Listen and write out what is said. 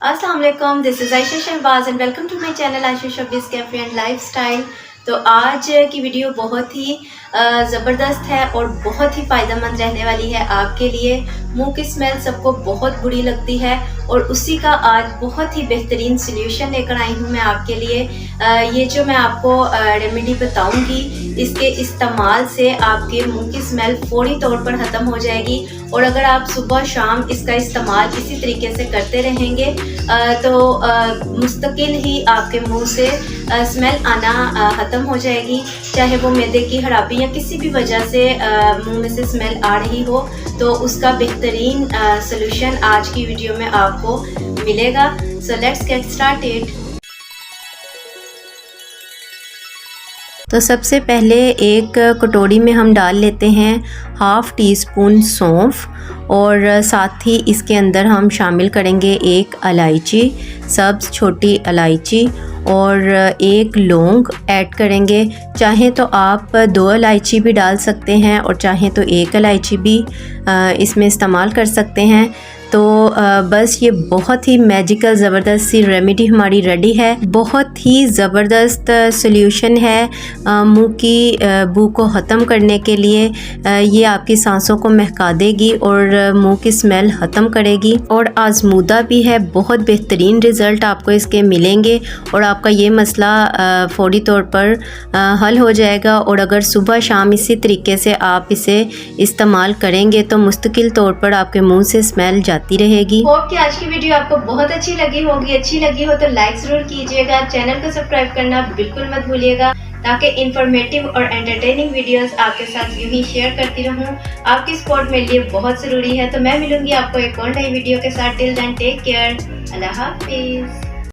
अस्सलाम वालेकुम, this is Ayesha Shahbaz and welcome to my channel Ayesha Shahbaz cafe and lifestyle. तो आज की वीडियो बहुत ही ज़बरदस्त है और बहुत ही फ़ायदेमंद रहने वाली है आपके लिए। मुंह की स्मेल सबको बहुत बुरी लगती है और उसी का आज बहुत ही बेहतरीन सल्यूशन लेकर आई हूँ मैं आपके लिए। ये जो मैं आपको रेमेडी बताऊँगी, इसके इस्तेमाल से आपके मुंह की स्मेल फ़ौरी तौर पर ख़त्म हो जाएगी। और अगर आप सुबह शाम इसका इस्तेमाल इसी तरीके से करते रहेंगे तो मुस्तकिल ही आपके मुंह से स्मेल आना ख़त्म हो जाएगी। चाहे वो मैदे की खराबी या किसी भी वजह से मुंह में से स्मेल आ रही हो, तो उसका बेहतरीन सॉल्यूशन आज की वीडियो में आपको मिलेगा। So let's get started. तो सबसे पहले एक कटोरी में हम डाल लेते हैं हाफ़ टी स्पून सौंफ और साथ ही इसके अंदर हम शामिल करेंगे एक इलायची, सब्ज़ छोटी इलायची और एक लौंग ऐड करेंगे। चाहे तो आप 2 इलायची भी डाल सकते हैं और चाहे तो 1 इलायची भी इसमें इस्तेमाल कर सकते हैं। तो बस ये बहुत ही मैजिकल ज़बरदस्त सी रेमेडी हमारी रेडी है। बहुत ही ज़बरदस्त सॉल्यूशन है मुंह की बू को ख़त्म करने के लिए। ये आपकी सांसों को महका देगी और मुंह की स्मेल ख़त्म करेगी और आजमूदा भी है। बहुत बेहतरीन रिज़ल्ट आपको इसके मिलेंगे और आपका ये मसला फ़ौरी तौर पर हल हो जाएगा। और अगर सुबह शाम इसी तरीके से आप इसे इस्तेमाल करेंगे तो मुस्तकिल तौर पर आपके मुंह से स्मेल रहेगी। होप कि आज की वीडियो आपको बहुत अच्छी लगी होगी। अच्छी लगी हो तो लाइक जरूर कीजिएगा, चैनल को सब्सक्राइब करना बिल्कुल मत भूलिएगा ताकि इंफॉर्मेटिव और एंटरटेनिंग वीडियोस आपके साथ यूं ही शेयर करती रहूं। आपकी सपोर्ट मेरे लिए बहुत ज़रूरी है। तो मैं मिलूंगी आपको एक और नई वीडियो के साथ। टिल देन टेक केयर, अल्लाह हाफिज़।